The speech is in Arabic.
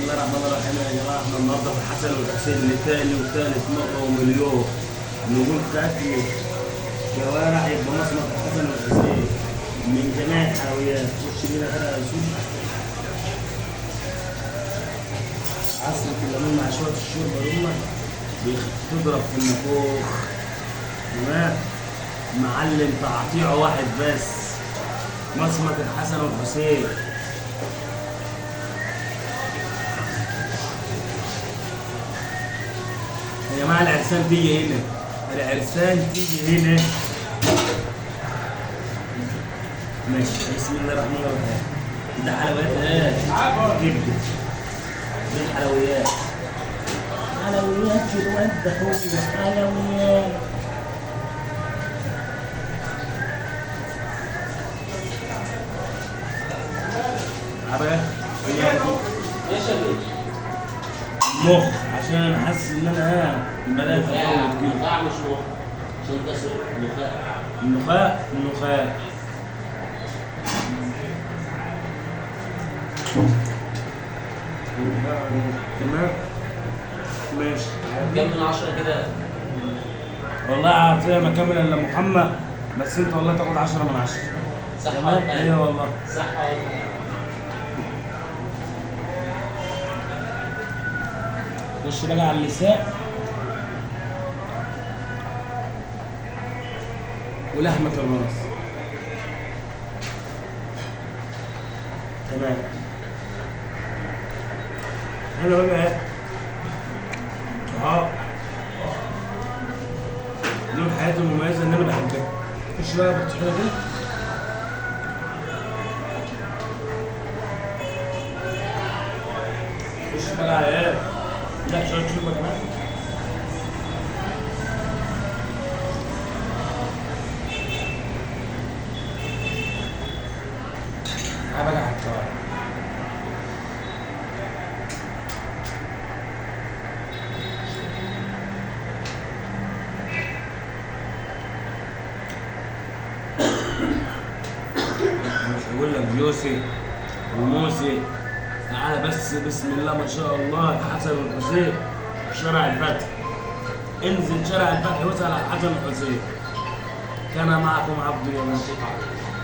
الله الرحمن الرحيم يا جماعه، احنا النهارده في الحسن والحسين لتاني وتالت مره ومليون نقول تاكل شوارع يبقى مصمت الحسن والحسين من جميع الحلويات. خش بينا كده يا يوسف. عصرة الليمون مع شويه الشوربه دول بتضرب في النافوخ. تمام معلم، تقطيع واحد بس، مصمت الحسن والحسين. يا جماعة العرسان تيجي هنا، العرسان تيجي هنا. ماشي، بسم الله الرحمن الرحيم. ده حلويات ايه؟ كبدة. دي الحلويات. حلويات في الواد ده هو حلويات. عبا مخ، عشان انا حاسس ان انا بدات اطول كده. النخاع مش مخ، عشان ده نخاع. النخاع تمام ماشي. كم من 10 كده؟ والله اعطيها ما كامل الا محمد، بس انت والله تاخد 10 من 10. صح تمام؟ ولا ايوه والله صح ولا خش بقى على اللساء ولحمة الراس. تمام. انا بقى ايه؟ دول حياتي المميزة اللي انا بحبها. خش بقى بالطحينة كده. خش بقى على ايه؟ لا شوية شوربة كمان. تعالى بقى على الكوارع. مش هقول لك جوسي وموسي. تعالى بس بسم الله ما شاء الله الحسن والحسين شارع الفتح. انزل شارع الفتح واسال على الحسن والحسين. كان معكم عبد اليمين.